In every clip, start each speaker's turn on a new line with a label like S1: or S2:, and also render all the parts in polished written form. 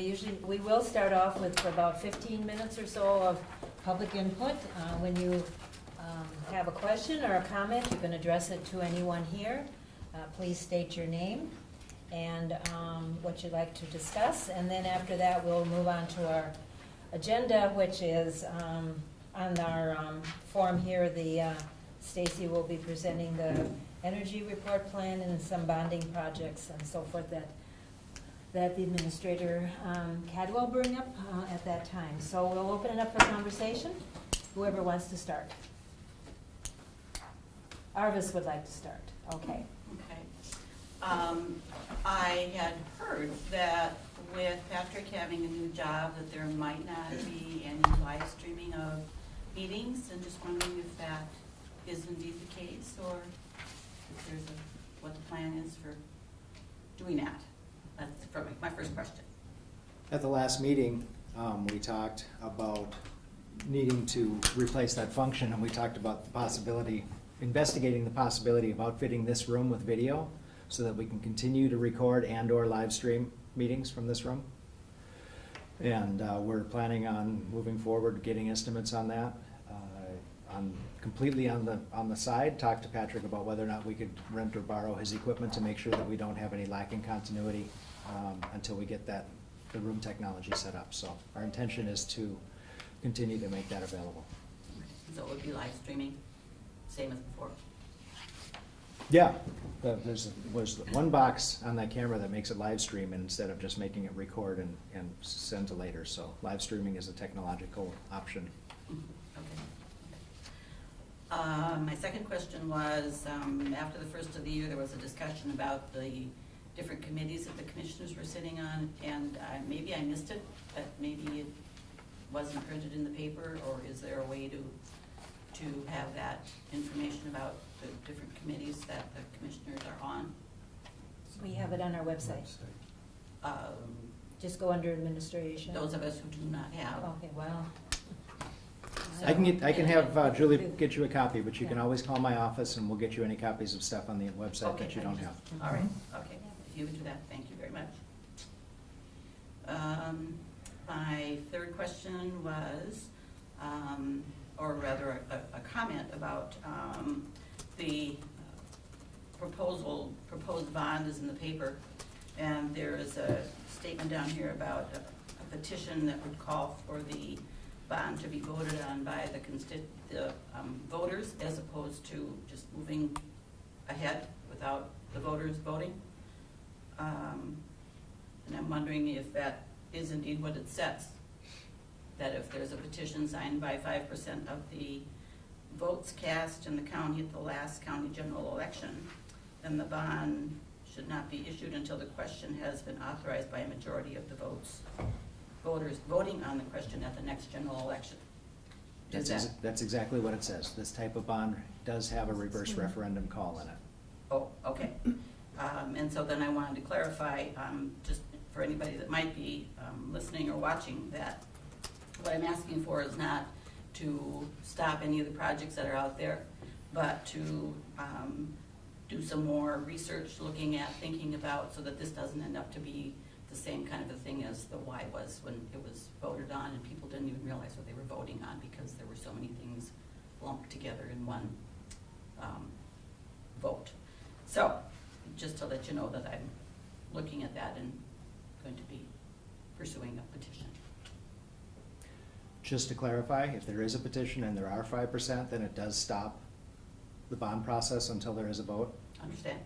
S1: We will start off with about 15 minutes or so of public input. When you have a question or a comment, you can address it to anyone here. Please state your name and what you'd like to discuss, and then after that, we'll move on to our agenda, which is on our form here. Stacy will be presenting the energy report plan and some bonding projects and so forth that the administrator Cadwell bring up at that time. So we'll open it up for conversation. Whoever wants to start. Arvis would like to start. Okay.
S2: Okay. I had heard that with Patrick having a new job, that there might not be any live streaming of meetings, and just wondering if that is indeed the case, or if there's what the plan is for doing that. That's my first question.
S3: At the last meeting, we talked about needing to replace that function, and we talked about the possibility, investigating the possibility of outfitting this room with video so that we can continue to record and/or live stream meetings from this room. And we're planning on moving forward, getting estimates on that. Completely on the side, talk to Patrick about whether or not we could rent or borrow his equipment to make sure that we don't have any lacking continuity until we get the room technology set up. So our intention is to continue to make that available.
S2: So it would be live streaming, same as before.
S3: Yeah, there's one box on that camera that makes it live stream instead of just making it record and send to later. So live streaming is a technological option.
S2: Okay. My second question was, after the first of the year, there was a discussion about the different committees that the commissioners were sitting on, and maybe I missed it, but maybe it wasn't printed in the paper, or is there a way to have that information about the different committees that the commissioners are on?
S1: We have it on our website. Just go under administration.
S2: Those of us who do not have.
S1: Okay, well.
S3: I can have Julie get you a copy, but you can always call my office and we'll get you any copies of stuff on the website
S2: Okay,
S3: that you don't have.
S2: All right, okay, if you would do that, thank you very much. My third question was, or rather a comment about the proposed bond is in the paper, and there is a statement down here about a petition that would call for the bond to be voted on by the voters, as opposed to just moving ahead without the voters voting. And I'm wondering if that is indeed what it says, that if there's a petition signed by 5% of the votes cast in the county at the last county general election, then the bond should not be issued until the question has been authorized by a majority of the voters voting on the question at the next general election.
S3: That's exactly what it says. This type of bond does have a reverse referendum call in it.
S2: Oh, okay. And so then I wanted to clarify, just for anybody that might be listening or watching, that what I'm asking for is not to stop any of the projects that are out there, but to do some more research, looking at, thinking about, so that this doesn't end up to be the same kind of a thing as the Y was when it was voted on and people didn't even realize what they were voting on because there were so many things lumped together in one vote. So, just to let you know that I'm looking at that and going to be pursuing a petition.
S3: Just to clarify, if there is a petition and there are 5%, then it does stop the bond process until there is a vote.
S2: Understand?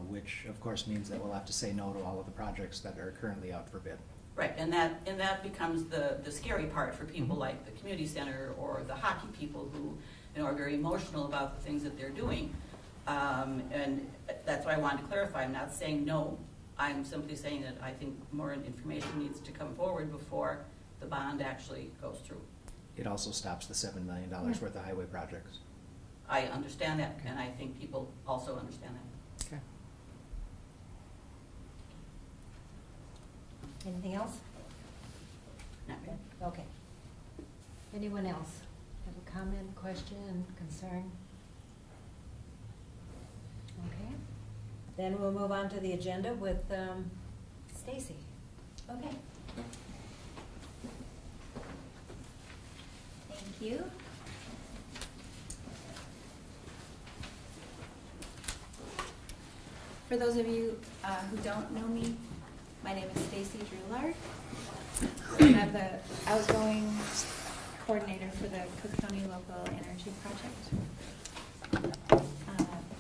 S3: Which of course means that we'll have to say no to all of the projects that are currently out for bid.
S2: Right, and that becomes the scary part for people like the community center or the hockey people who, are very emotional about the things that they're doing. And that's why I wanted to clarify. I'm not saying no. I'm simply saying that I think more information needs to come forward before the bond actually goes through.
S3: It also stops the $7 million worth of highway projects.
S2: I understand that, and I think people also understand that.
S3: Okay.
S1: Anything else?
S2: Not really.
S1: Okay. Anyone else have a comment, question, concern? Okay. Then we'll move on to the agenda with Stacy.
S4: Okay. you. For those of you who don't know me, my name is Stacy Drulard. I'm the outgoing coordinator for the Cook County Local Energy Project.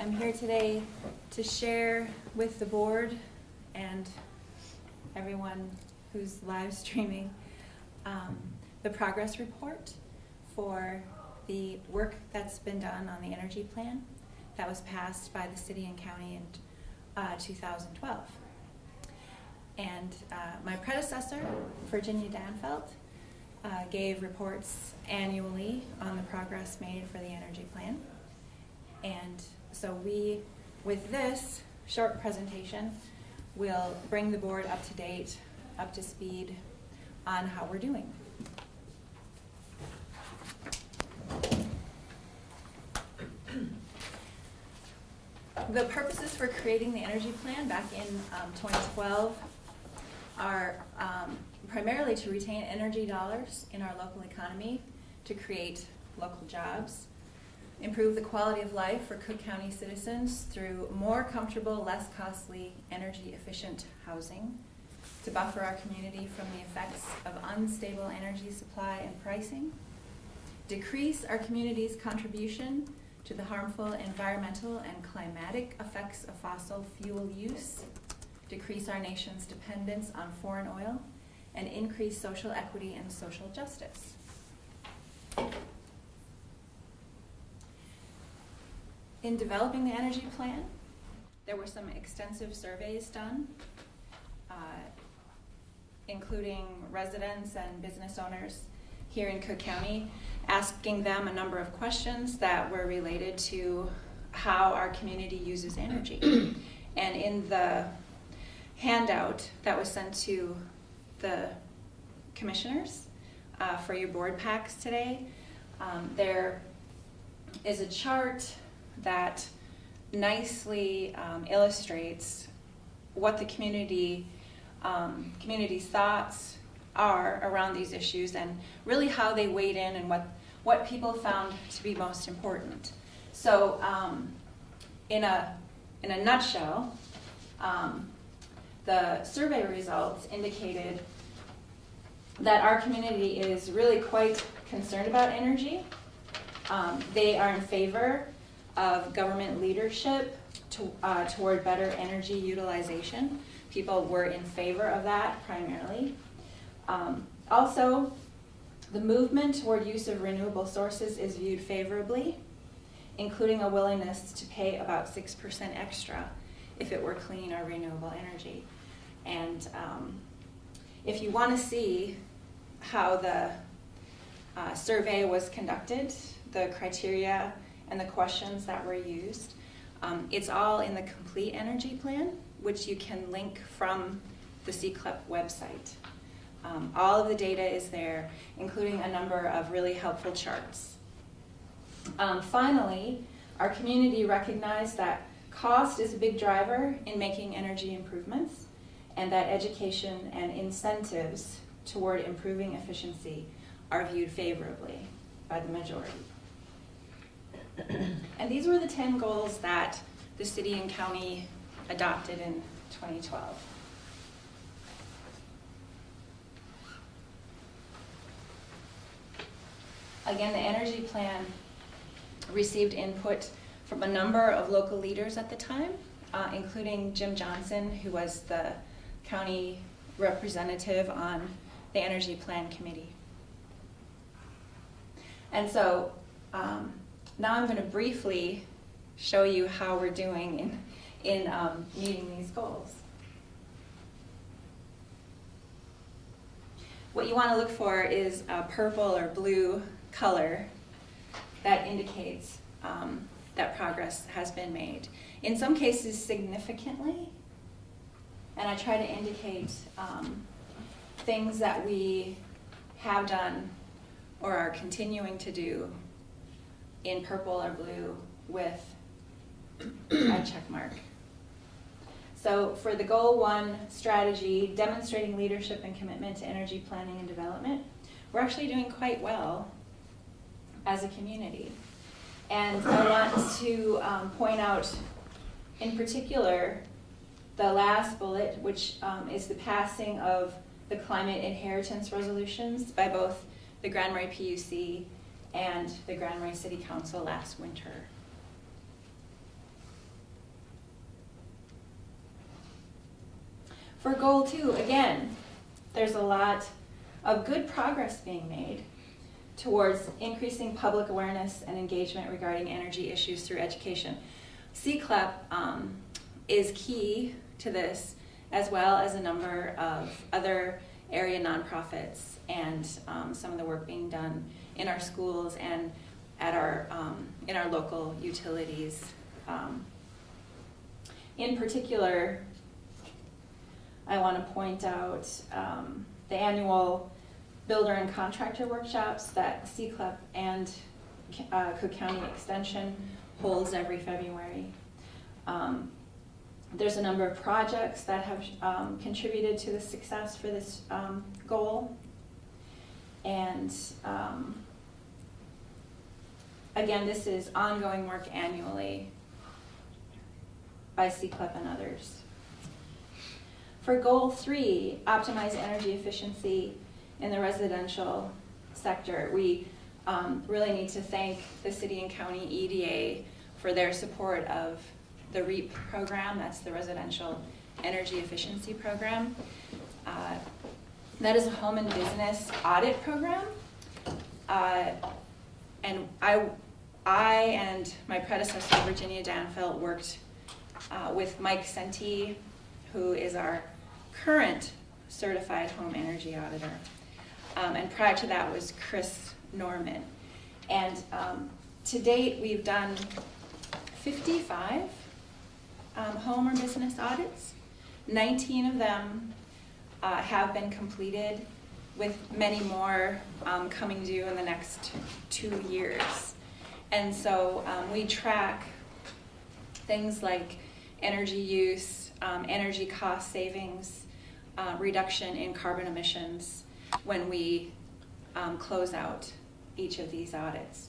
S4: I'm here today to share with the board and everyone who's live streaming the progress report for the work that's been done on the energy plan that was passed by the city and county in 2012. And my predecessor, Virginia Danfeld, gave reports annually on the progress made for the energy plan. And so we, with this short presentation, will bring the board up to date, up to speed on how we're doing. The purposes for creating the energy plan back in 2012 are primarily to retain energy dollars in our local economy, to create local jobs, improve the quality of life for Cook County citizens through more comfortable, less costly, energy efficient housing, to buffer our community from the effects of unstable energy supply and pricing, decrease our community's contribution to the harmful environmental and climatic effects of fossil fuel use, decrease our nation's dependence on foreign oil, and increase social equity and social justice. In developing the energy plan, there were some extensive surveys done, including residents and business owners here in Cook County, asking them a number of questions that were related to how our community uses energy. And in the handout that was sent to the commissioners for your board packs today, there is a chart that nicely illustrates what the community's thoughts are around these issues, and really how they weighed in and what people found to be most important. So in a nutshell, the survey results indicated that our community is really quite concerned about energy. They are in favor of government leadership toward better energy utilization. People were in favor of that primarily. Also, the movement toward use of renewable sources is viewed favorably, including a willingness to pay about 6% extra if it were clean or renewable energy. And if you want to see how the survey was conducted, the criteria and the questions that were used, it's all in the complete energy plan, which you can link from the CCLEP website. All of the data is there, including a number of really helpful charts. Finally, our community recognized that cost is a big driver in making energy improvements, and that education and incentives toward improving efficiency are viewed favorably by the majority. And these were the 10 goals that the city and county adopted in 2012. Again, the energy plan received input from a number of local leaders at the time, including Jim Johnson, who was the county representative on the energy plan committee. And so now I'm going to briefly show you how we're doing in meeting these goals. What you want to look for is a purple or blue color that indicates that progress has been made. In some cases, significantly, and I try to indicate things that we have done or are continuing to do in purple or blue with a check mark. So for the Goal 1 strategy, demonstrating leadership and commitment to energy planning and development, we're actually doing quite well as a community. And I want to point out in particular the last bullet, which is the passing of the climate inheritance resolutions by both the Grand Marais PUC and the Grand Marais City Council last winter. For goal 2, again, there's a lot of good progress being made towards increasing public awareness and engagement regarding energy issues through education. CCLEP is key to this, as well as a number of other area nonprofits and some of the work being done in our schools and at our in our local utilities. In particular, I want to point out the annual builder and contractor workshops that CCLEP and Cook County Extension holds every February. There's a number of projects that have contributed to the success for this goal. And again, this is ongoing work annually by CCLEP and others. For goal 3, optimize energy efficiency in the residential sector, we really need to thank the city and county EDA for their support of the REAP program. That's the Residential Energy Efficiency Program. That is a home and business audit program. And I and my predecessor, Virginia Danfeld, worked with Mike Senti, who is our current certified home energy auditor. And prior to that was Chris Norman. And to date, we've done 55 home or business audits. 19 of them have been completed, with many more coming due in the next 2 years. And so we track things like energy use, energy cost savings, reduction in carbon emissions when we close out each of these audits.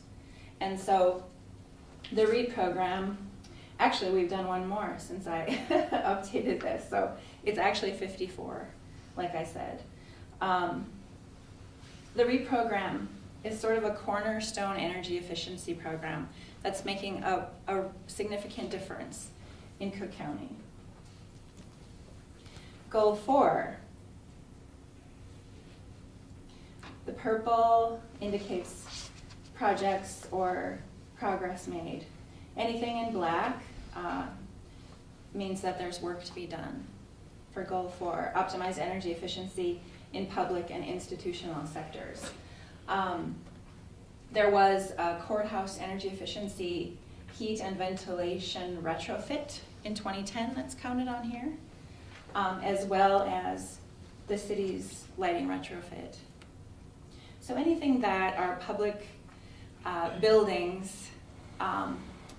S4: And so the REAP program, actually we've done one more since I updated this, so it's actually 54, like I said. The REAP program is sort of a cornerstone energy efficiency program that's making a significant difference in Cook County. Goal 4. The purple indicates projects or progress made. Anything in black means that there's work to be done. For goal 4, optimize energy efficiency in public and institutional sectors. There was a courthouse energy efficiency heat and ventilation retrofit in 2010 that's counted on here, as well as the city's lighting retrofit. So anything that our public buildings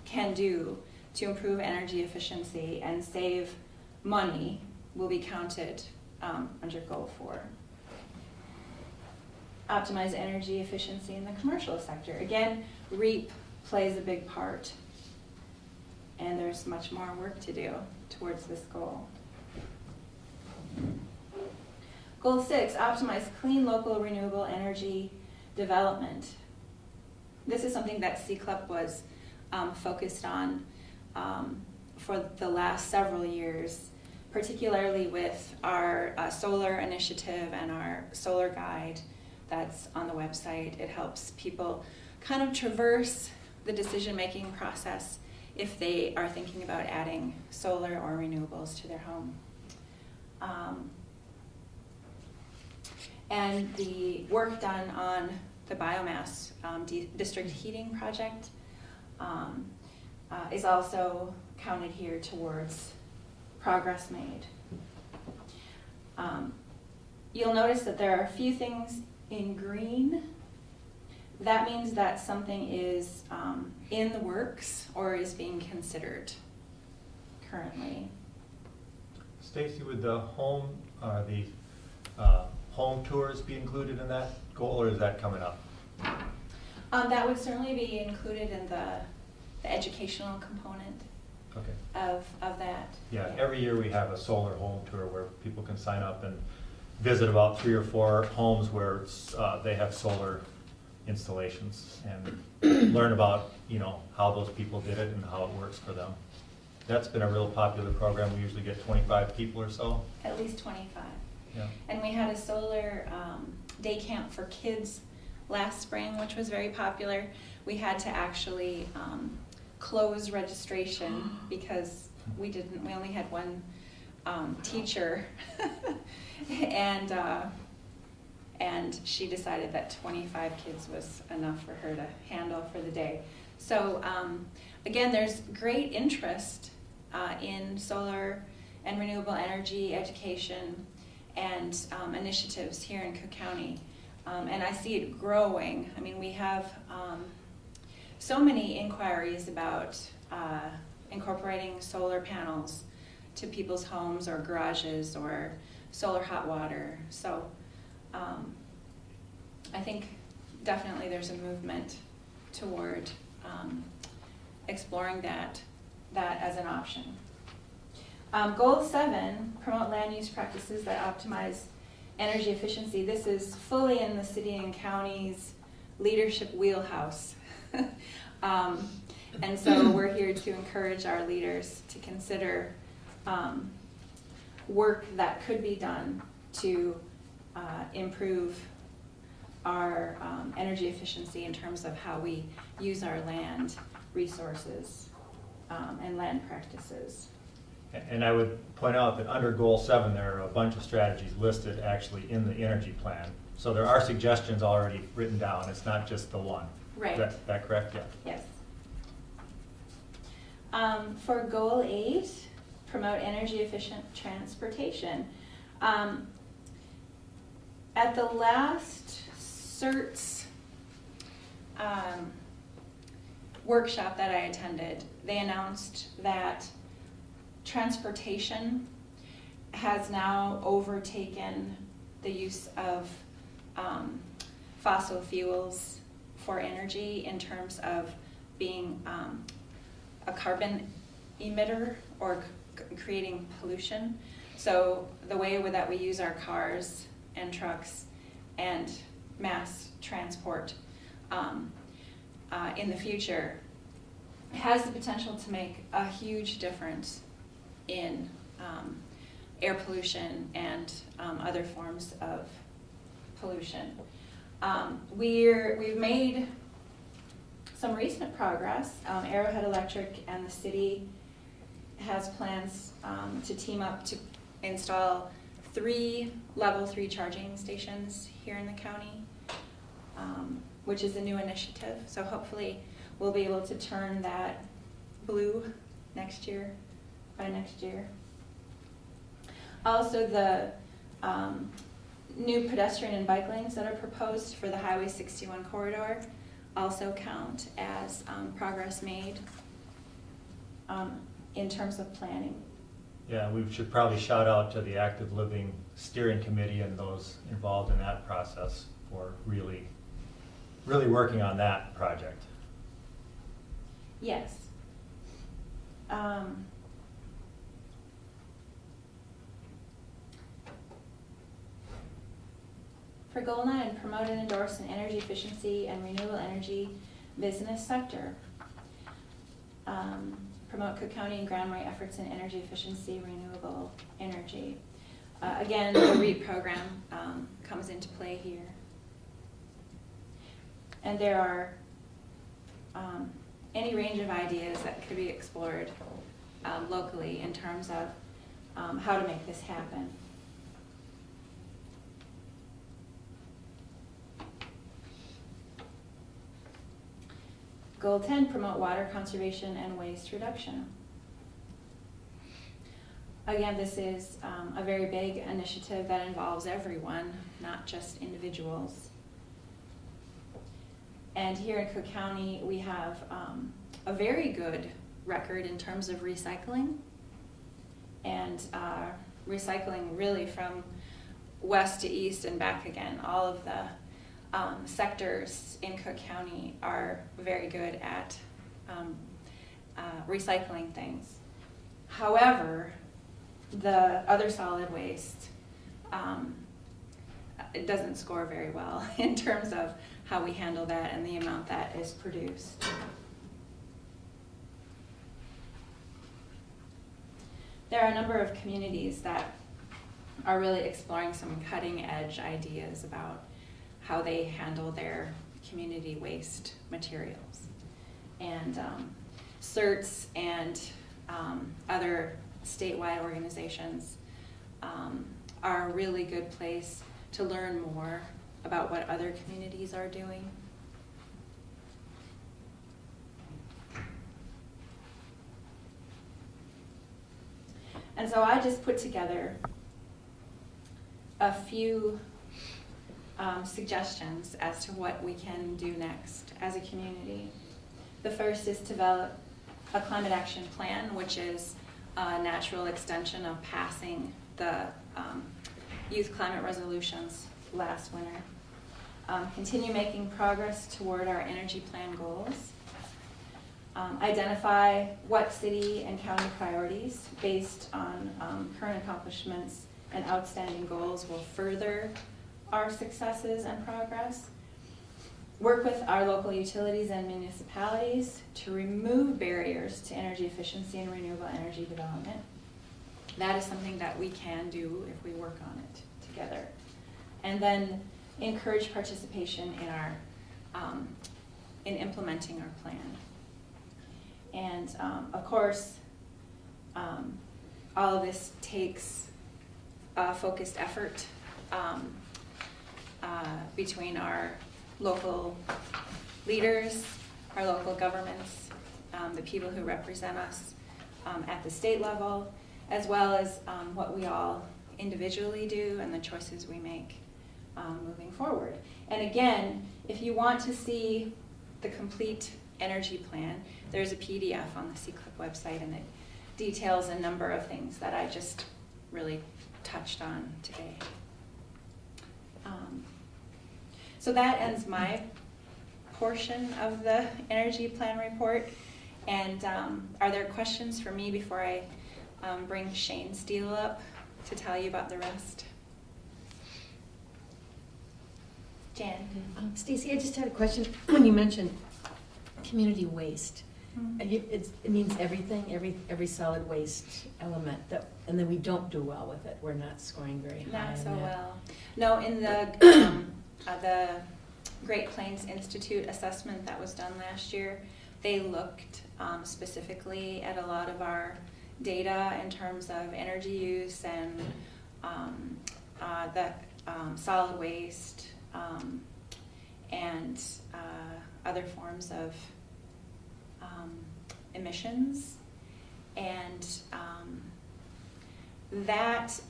S4: can do to improve energy efficiency and save money will be counted under goal 4. Optimize energy efficiency in the commercial sector. Again, REAP plays a big part, and there's much more work to do towards this goal. Goal 6, optimize clean local renewable energy development. This is something that CCLEP was focused on for the last several years, particularly with our solar initiative and our solar guide that's on the website. It helps people kind of traverse the decision-making process if they are thinking about adding solar or renewables to their home. And the work done on the biomass district heating project is also counted here towards progress made. You'll notice that there are a few things in green. That means that something is in the works or is being considered currently.
S5: Stacy, would the home home tours be included in that goal, or is that coming up?
S4: That would certainly be included in the educational component
S5: Okay.
S4: of that.
S5: Yeah, every year we have a solar home tour where people can sign up and visit about 3 or 4 homes where they have solar installations and learn about, how those people did it and how it works for them. That's been a real popular program. We usually get 25 people or so.
S4: At least 25.
S5: Yeah.
S4: And we had a solar day camp for kids last spring, which was very popular. We had to actually close registration because we only had one teacher. And she decided that 25 kids was enough for her to handle for the day. So again, there's great interest in solar and renewable energy education and initiatives here in Cook County. And I see it growing. I mean, we have so many inquiries about incorporating solar panels to people's homes or garages or solar hot water. So I think definitely there's a movement toward exploring that as an option. Goal 7, promote land use practices that optimize energy efficiency. This is fully in the city and county's leadership wheelhouse. And so we're here to encourage our leaders to consider work that could be done to improve our energy efficiency in terms of how we use our land resources and land practices.
S5: And I would point out that under Goal 7, there are a bunch of strategies listed actually in the energy plan. So there are suggestions already written down. It's not just the one.
S4: Right.
S5: Is that correct? Yeah.
S4: Yes. For Goal 8, promote energy efficient transportation. At the last CERTS workshop that I attended, they announced that transportation has now overtaken the use of fossil fuels for energy in terms of being a carbon emitter or creating pollution. So the way that we use our cars and trucks and mass transport in the future has the potential to make a huge difference in air pollution and other forms of pollution. We've made some recent progress. Arrowhead Electric and the city has plans to team up to install 3 level 3 charging stations here in the county, which is a new initiative. So hopefully we'll be able to turn that blue by next year. Also, the new pedestrian and bike lanes that are proposed for the Highway 61 corridor also count as progress made in terms of planning.
S5: Yeah, we should probably shout out to the Active Living Steering Committee and those involved in that process for really working on that project.
S4: Yes. For Goal 9, promote and endorse an energy efficiency and renewable energy business sector. Promote Cook County and Grand Marais efforts in energy efficiency, renewable energy. Again, the REAP program comes into play here. And there are any range of ideas that could be explored locally in terms of how to make this happen. Goal 10, promote water conservation and waste reduction. Again, this is a very big initiative that involves everyone, not just individuals. And here in Cook County, we have a very good record in terms of recycling. And recycling really from west to east and back again. All of the sectors in Cook County are very good at recycling things. However, the other solid waste, it doesn't score very well in terms of how we handle that and the amount that is produced. There are a number of communities that are really exploring some cutting edge ideas about how they handle their community waste materials. And CERTS and other statewide organizations are a really good place to learn more about what other communities are doing. And so I just put together a few suggestions as to what we can do next as a community. The first is to develop a climate action plan, which is a natural extension of passing the youth climate resolutions last winter. Continue making progress toward our energy plan goals. Identify what city and county priorities based on current accomplishments and outstanding goals will further our successes and progress. Work with our local utilities and municipalities to remove barriers to energy efficiency and renewable energy development. That is something that we can do if we work on it together. And then encourage participation in our in implementing our plan. And of course, all of this takes a focused effort between our local leaders, our local governments, the people who represent us at the state level, as well as what we all individually do and the choices we make moving forward. And again, if you want to see the complete energy plan, there's a PDF on the CCLIP website, and it details a number of things that I just really touched on today. So that ends my portion of the energy plan report. And are there questions for me before I bring Shane Steele up to tell you about the rest? Jan?
S1: Stacy, I just had a question. When you mentioned community waste, it means everything, every solid waste element, and then we don't do well with it. We're not scoring very high.
S4: Not so
S1: on that.
S4: well. No, in the Great Plains Institute assessment that was done last year, they looked specifically at a lot of our data in terms of energy use and the solid waste and other forms of emissions, and that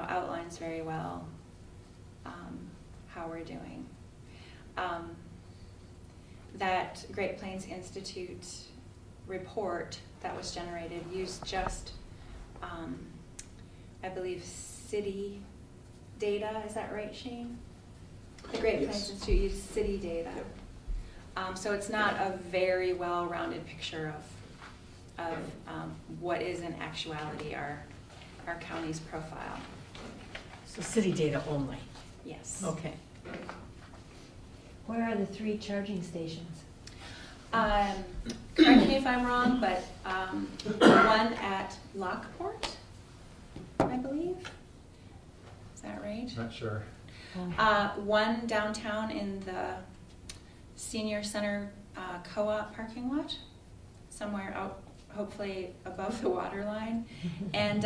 S4: outlines very well how we're doing. That Great Plains Institute report that was generated used just, I believe, city data. Is that right, Shane? The Great Plains
S3: Yes.
S4: Institute used city data.
S3: Yep.
S4: So it's not a very well-rounded picture of what is in actuality our county's profile.
S1: So city data only.
S4: Yes.
S1: Okay.
S6: Where are the 3 charging stations?
S4: Correct me if I'm wrong, but one at Lockport, I believe. Is that right?
S5: Not sure.
S4: One downtown in the Senior Center co-op parking lot, somewhere out, hopefully above the water line, and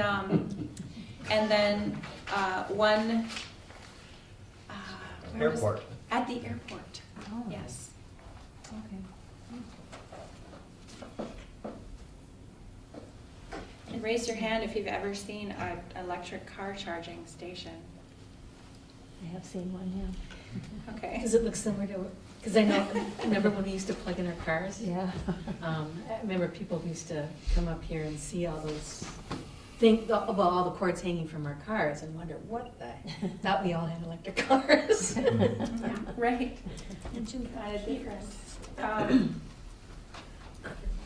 S4: then one where was-
S5: Airport.
S4: at the airport.
S6: Oh.
S4: Yes.
S6: Okay.
S4: And raise your hand if you've ever seen an electric car charging station.
S6: I have seen one, yeah.
S4: Okay.
S1: Does it look similar to, because I remember when we used to plug in our cars?
S6: Yeah.
S1: I remember people used to come up here and see all those
S6: think about all the cords hanging from our cars and wonder what the, thought we all had electric cars.
S4: Right. Not a difference.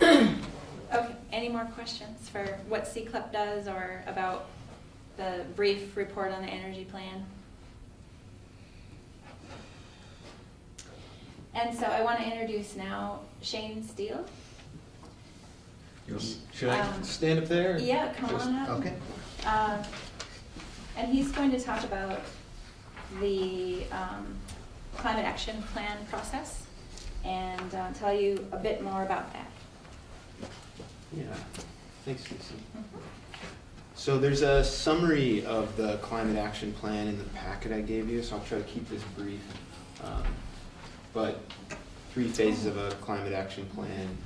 S4: Okay, any more questions for what C-CLEP does or about the brief report on the energy plan? And so I want to introduce now Shane Steele.
S7: Should I
S4: Um,
S7: stand up there?
S4: Yeah, come
S7: Just-
S4: on up.
S7: Okay.
S4: And he's going to talk about the climate action plan process and tell you a bit more about that.
S7: Yeah, thanks, Lisa. So there's a summary of the climate action plan in the packet I gave you, so I'll try to keep this brief. But 3 phases of a climate action plan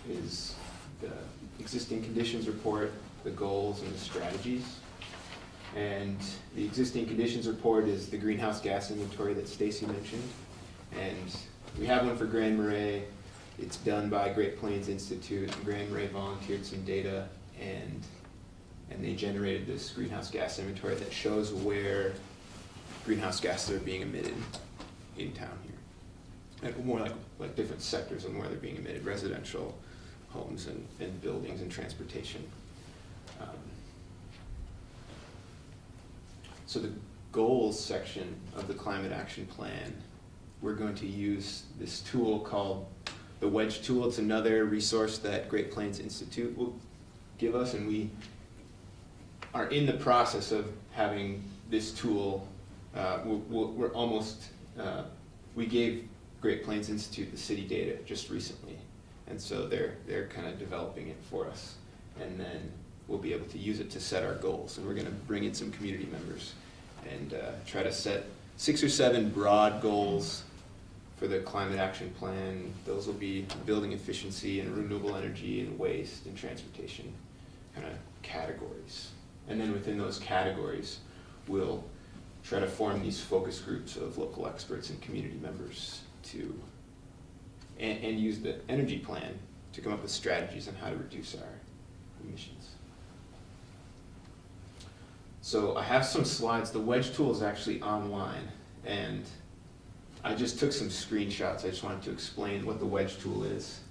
S7: is the existing conditions report, the goals, and the strategies. And the existing conditions report is the greenhouse gas inventory that Stacy mentioned. And we have one for Grand Marais. It's done by Great Plains Institute. Grand Marais volunteered some data, and they generated this greenhouse gas inventory that shows where greenhouse gases are being emitted in town here. Like more like different sectors and where they're being emitted: residential, homes, and buildings, and transportation. So the goals section of the climate action plan, we're going to use this tool called the WEDGE tool. It's another resource that Great Plains Institute will give us, and we are in the process of having this tool. We're almost, we gave Great Plains Institute the city data just recently, and so they're kind of developing it for us, and then we'll be able to use it to set our goals. And we're going to bring in some community members and try to set 6 or 7 broad goals for the climate action plan. Those will be building efficiency and renewable energy and waste and transportation kind of categories. And then within those categories, we'll try to form these focus groups of local experts and community members to, and use the energy plan to come up with strategies on how to reduce our emissions. So I have some slides. The WEDGE tool is actually online, and I just took some screenshots. I just wanted to explain what the WEDGE tool is.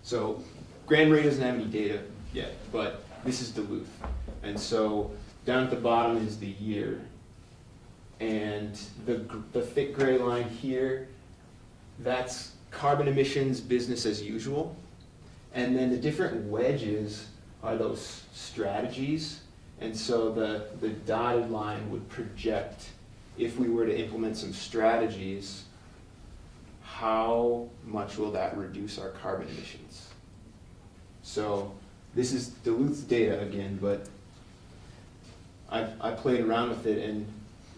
S7: So Grand Marais doesn't have any data yet, but this is Duluth. And so down at the bottom is the year. And the thick gray line here, that's carbon emissions business as usual. And then the different wedges are those strategies. And so the dotted line would project, if we were to implement some strategies, how much will that reduce our carbon emissions? So this is Duluth's data again, but I played around with it, and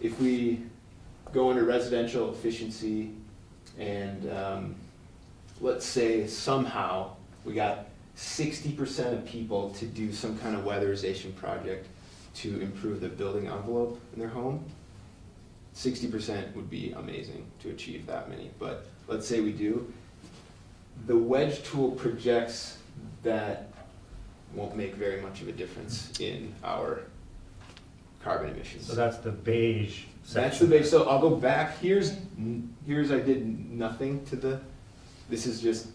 S7: if we go into residential efficiency and let's say somehow we got 60% of people to do some kind of weatherization project to improve the building envelope in their home, 60% would be amazing to achieve that many. But let's say we do. The WEDGE tool projects that won't make very much of a difference in our carbon emissions.
S5: So that's the beige section.
S7: That's the base. So I'll go back. Here's I did nothing to the. This is just.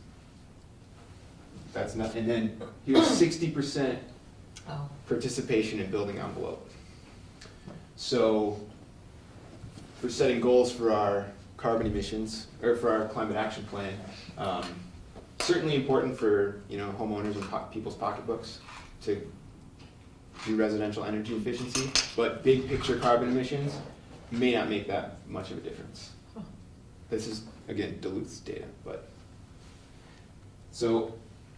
S7: That's nothing. And then here's 60% participation in building envelope. So for setting goals for our carbon emissions or for our climate action plan, certainly important for homeowners and people's pocketbooks to do residential energy efficiency, but big picture carbon emissions may not make that much of a difference. This is, again, Duluth's data, but. So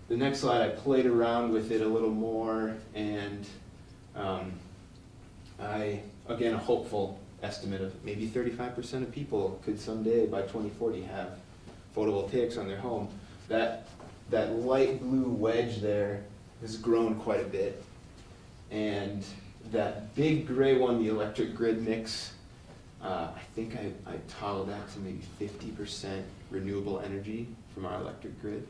S7: the next slide, I played around with it a little more, and again, a hopeful estimate of maybe 35% of people could someday, by 2040, have photovoltaics on their home. That light blue wedge there has grown quite a bit. And that big gray one, the electric grid mix, I think I toggled that to maybe 50% renewable energy from our electric grid.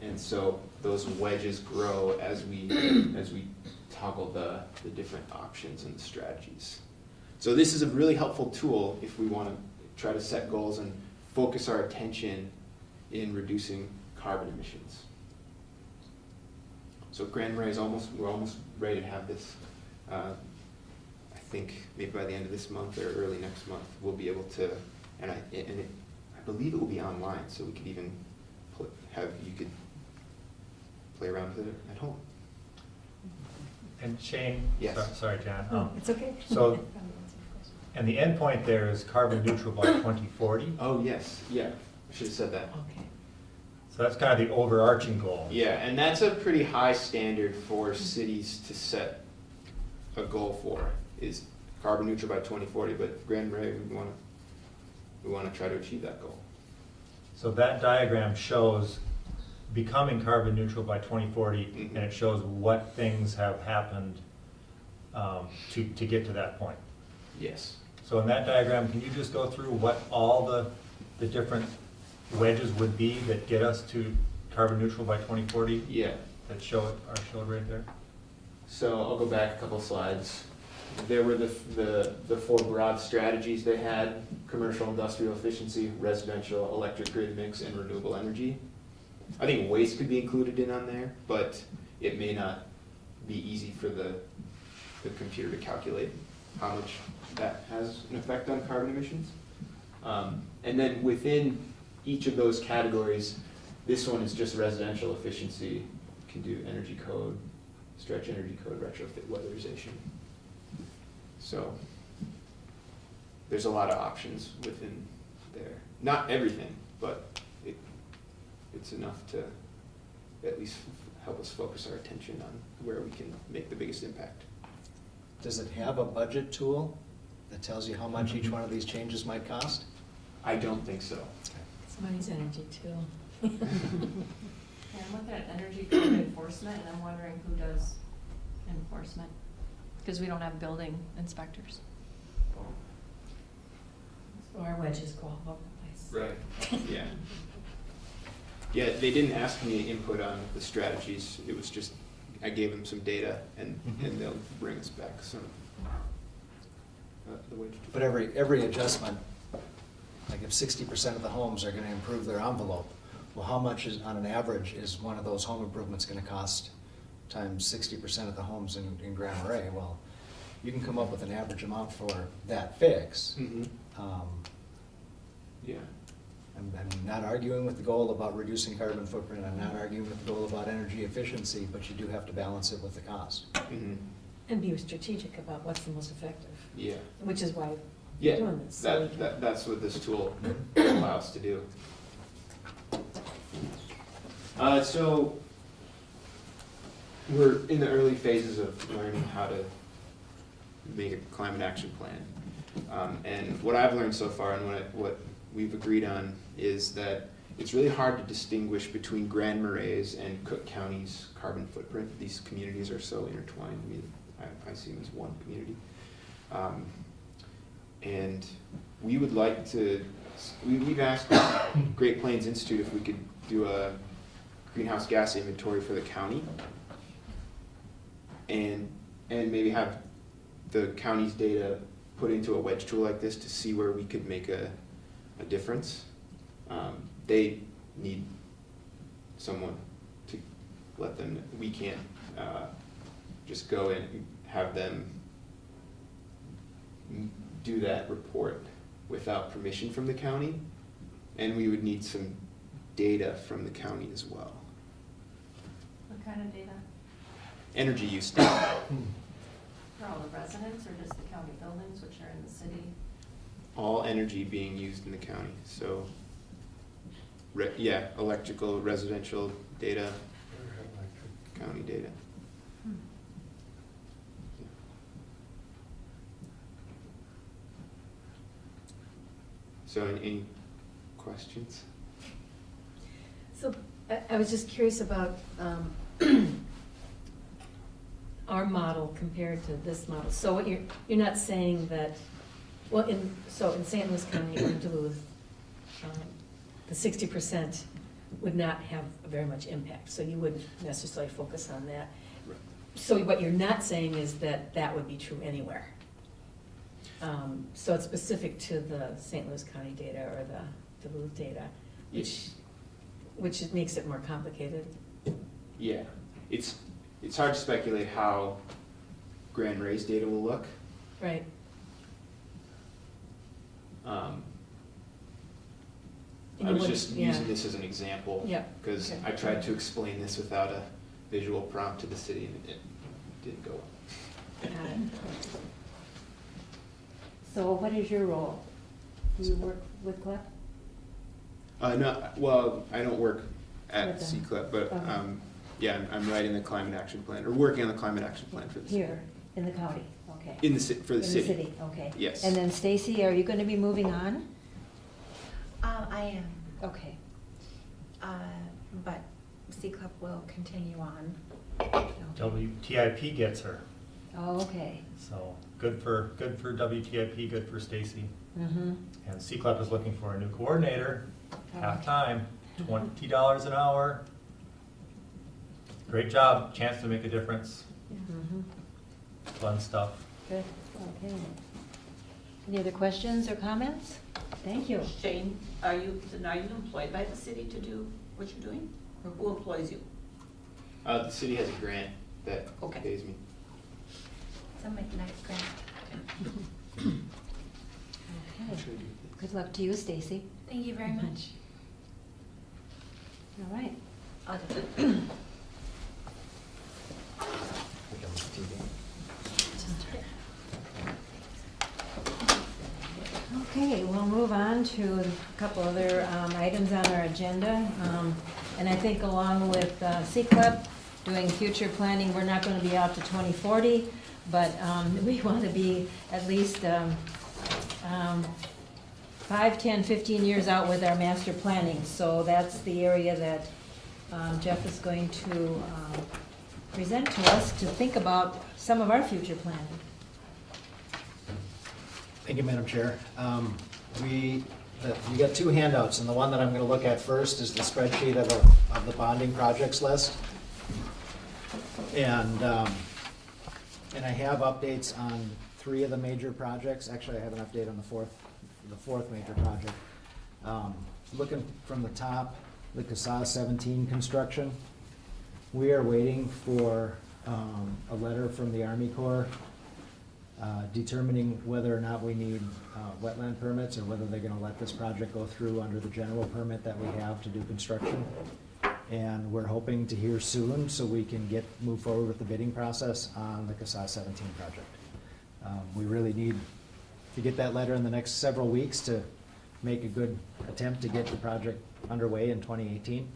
S7: And so those wedges grow as we toggle the different options and the strategies. So this is a really helpful tool if we want to try to set goals and focus our attention in reducing carbon emissions. So Grand Marais we're almost ready to have this. I think maybe by the end of this month or early next month, we'll be able to, I believe it will be online, so we could even you could play around with it at home.
S5: And Shane?
S7: Yes.
S5: Sorry, John.
S6: Oh, it's okay.
S5: So, and the end point there is carbon neutral by 2040.
S7: Oh, yes, yeah, I should have said that.
S6: Okay.
S5: So that's kind of the overarching goal.
S7: Yeah, and that's a pretty high standard for cities to set a goal for, is carbon neutral by 2040, but Grand Marais, we want to try to achieve that goal.
S5: So that diagram shows becoming carbon neutral by 2040,
S7: Mhm.
S5: and it shows what things have happened to get to that point.
S7: Yes.
S5: So in that diagram, can you just go through what all the different wedges would be that get us to carbon neutral by 2040?
S7: Yeah.
S5: That are showed right there?
S7: So I'll go back a couple slides. There were the four broad strategies they had: commercial industrial efficiency, residential electric grid mix, and renewable energy. I think waste could be included in on there, but it may not be easy for the computer to calculate how much that has an effect on carbon emissions. And then within each of those categories, this one is just residential efficiency. You can do energy code, stretch energy code, retrofit weatherization. So there's a lot of options within there. Not everything, but it's enough to at least help us focus our attention on where we can make the biggest impact.
S3: Does it have a budget tool that tells you how much each one of these changes might cost?
S7: I don't think so.
S6: It's money's energy too.
S8: Yeah, I'm looking at energy code enforcement, and I'm wondering who does enforcement, because we don't have building inspectors.
S6: So our wedges go all over the place.
S7: Right. Yeah. Yeah, they didn't ask me input on the strategies. It was just, I gave them some data and they'll bring us back some. The way to do
S3: But every adjustment, like if 60% of the homes are gonna improve their envelope, well, how much is, on an average, is one of those home improvements gonna cost times 60% of the homes in Grand Marais? Well, you can come up with an average amount for that fix.
S7: Mhm. Yeah.
S3: I'm not arguing with the goal about reducing carbon footprint, I'm not arguing with the goal about energy efficiency, but you do have to balance it with the cost.
S7: Mhm.
S6: And be strategic about what's the most effective,
S7: Yeah.
S6: which is why we're
S7: Yeah,
S6: doing this. so we can-
S7: that's what this tool allows to do. So we're in the early phases of learning how to make a climate action plan. And what I've learned so far and what we've agreed on is that it's really hard to distinguish between Grand Marais and Cook County's carbon footprint. These communities are so intertwined. I mean, I see them as one community. And we would like to, we've asked Great Plains Institute if we could do a greenhouse gas inventory for the county and maybe have the county's data put into a wedge tool like this to see where we could make a difference. They need someone to let them, we can't just go and have them do that report without permission from the county, and we would need some data from the county as well.
S8: What kind of data?
S7: Energy use data.
S8: For all the residents, or just the county buildings, which are in the city?
S7: All energy being used in the county, so, yeah, electrical, residential data, county data. So any questions?
S6: So I was just curious about our model compared to this model. So what you're not saying that, well, in St. Louis County or in Duluth, the 60% would not have very much impact, so you wouldn't necessarily focus on that.
S7: Right.
S6: So what you're not saying is that that would be true anywhere. So it's specific to the St. Louis County data or the Duluth data, which it makes it more complicated.
S7: Yeah, it's hard to speculate how Grand Ray's data will look.
S6: Right. And
S7: I
S6: you
S7: was
S6: wouldn't-
S7: just
S6: yeah.
S7: using this as an example.
S6: Yeah,
S7: Because
S6: okay.
S7: I tried to explain this without a visual prompt to the city and it didn't go well.
S6: Got it.
S1: So what is your role? Do you work with CLEP?
S7: No, well, I don't work at
S1: With them.
S7: CCLEP, but,
S1: Okay.
S7: yeah, I'm writing the climate action plan, or working on the climate action plan for the city.
S1: Here, in the county, okay.
S7: In the for the city.
S1: In the city, okay.
S7: Yes.
S1: And then Stacy, are you gonna be moving on?
S9: I am,
S1: Okay.
S9: but C Club will continue on.
S5: WTIP gets her,
S1: Oh, okay.
S5: so good for WTIP, good for Stacy.
S1: Mm-hmm.
S5: And C-Club is looking for a new coordinator,
S1: Oh.
S5: half-time, $20 an hour. Great job, chance to make a difference,
S1: Mm-hmm.
S5: fun stuff.
S1: Good, okay. Any other questions or comments? Thank you.
S2: Shane, are you employed by the city to do what you're doing? Or who employs you?
S7: The city has a grant that
S2: Okay.
S7: pays me.
S9: Some nice grant.
S1: Okay. Good luck to you, Stacy.
S9: Thank you very much.
S1: All right.
S9: I'll do it.
S1: Okay, we'll move on to a couple other items on our agenda. And I think along with CCLEP, doing future planning, we're not going to be out to 2040, but we want to be at least 5, 10, 15 years out with our master planning. So that's the area that Jeff is going to present to us to think about some of our future planning.
S3: Thank you, Madam Chair. You got two handouts, and the one that I'm going to look at first is the spreadsheet of the bonding projects list. And I have updates on 3 of the major projects. Actually, I have an update on the fourth major project. Looking from the top, the CASA 17 construction. We are waiting for a letter from the Army Corps determining whether or not we need wetland permits or whether they're gonna let this project go through under the general permit that we have to do construction. And we're hoping to hear soon so we can move forward with the bidding process on the CASA 17 project. We really need to get that letter in the next several weeks to make a good attempt to get the project underway in 2018.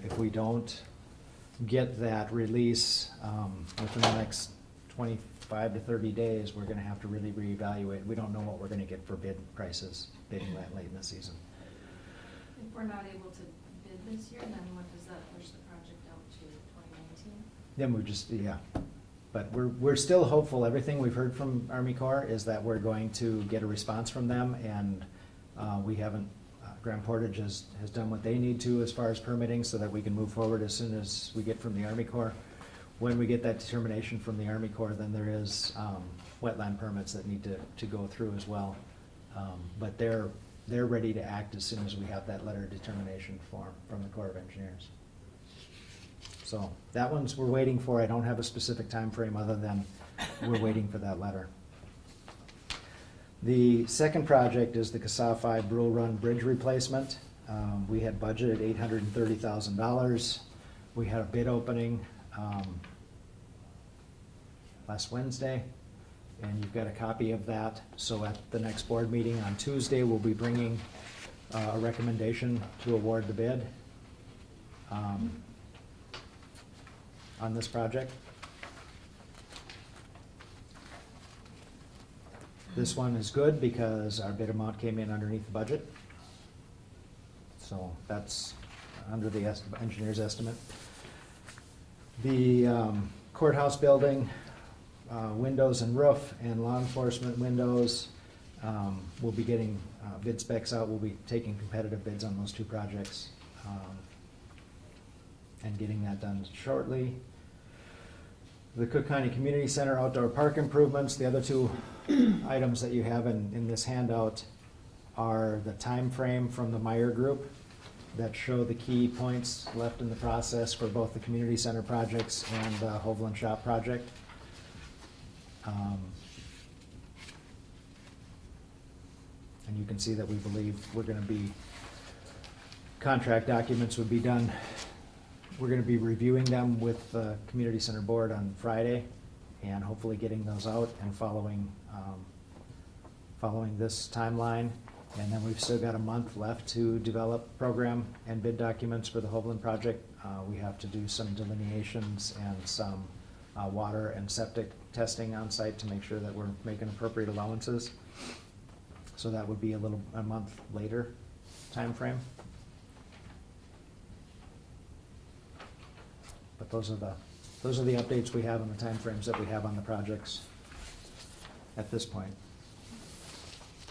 S3: If we don't get that release within the next 25 to 30 days, we're gonna have to really reevaluate. We don't know what we're gonna get for bid prices bidding that late in the season.
S8: If we're not able to bid this year, then what does that push the project out to 2019?
S3: Then but we're still hopeful. Everything we've heard from Army Corps is that we're going to get a response from them, and we haven't, Grand Portage has done what they need to as far as permitting so that we can move forward as soon as we get from the Army Corps. When we get that determination from the Army Corps, then there is wetland permits that need to go through as well. But they're ready to act as soon as we have that letter of determination from the Corps of Engineers. So that one's we're waiting for. I don't have a specific time frame other than we're waiting for that letter. The second project is the CASA 5 Brule Run Bridge replacement. We had budgeted $830,000. We had a bid opening last Wednesday, and you've got a copy of that. So at the next board meeting on Tuesday, we'll be bringing a recommendation to award the bid on this project. This one is good because our bid amount came in underneath the budget. So that's under the engineer's estimate. The courthouse building, windows and roof, and law enforcement windows, we'll be getting bid specs out. We'll be taking competitive bids on those 2 projects and getting that done shortly. The Cook County Community Center outdoor park improvements, the other two items that you have in this handout are the time frame from the Meyer Group that show the key points left in the process for both the community center projects and the Hovland Shop project. And you can see that we believe we're gonna be, contract documents would be done. We're gonna be reviewing them with the community center board on Friday and hopefully getting those out and following this timeline. And then we've still got a month left to develop program and bid documents for the Hovland project. We have to do some delineations and some water and septic testing on site to make sure that we're making appropriate allowances. So that would be a month later timeframe. But those are the updates we have and the timeframes that we have on the projects at this point.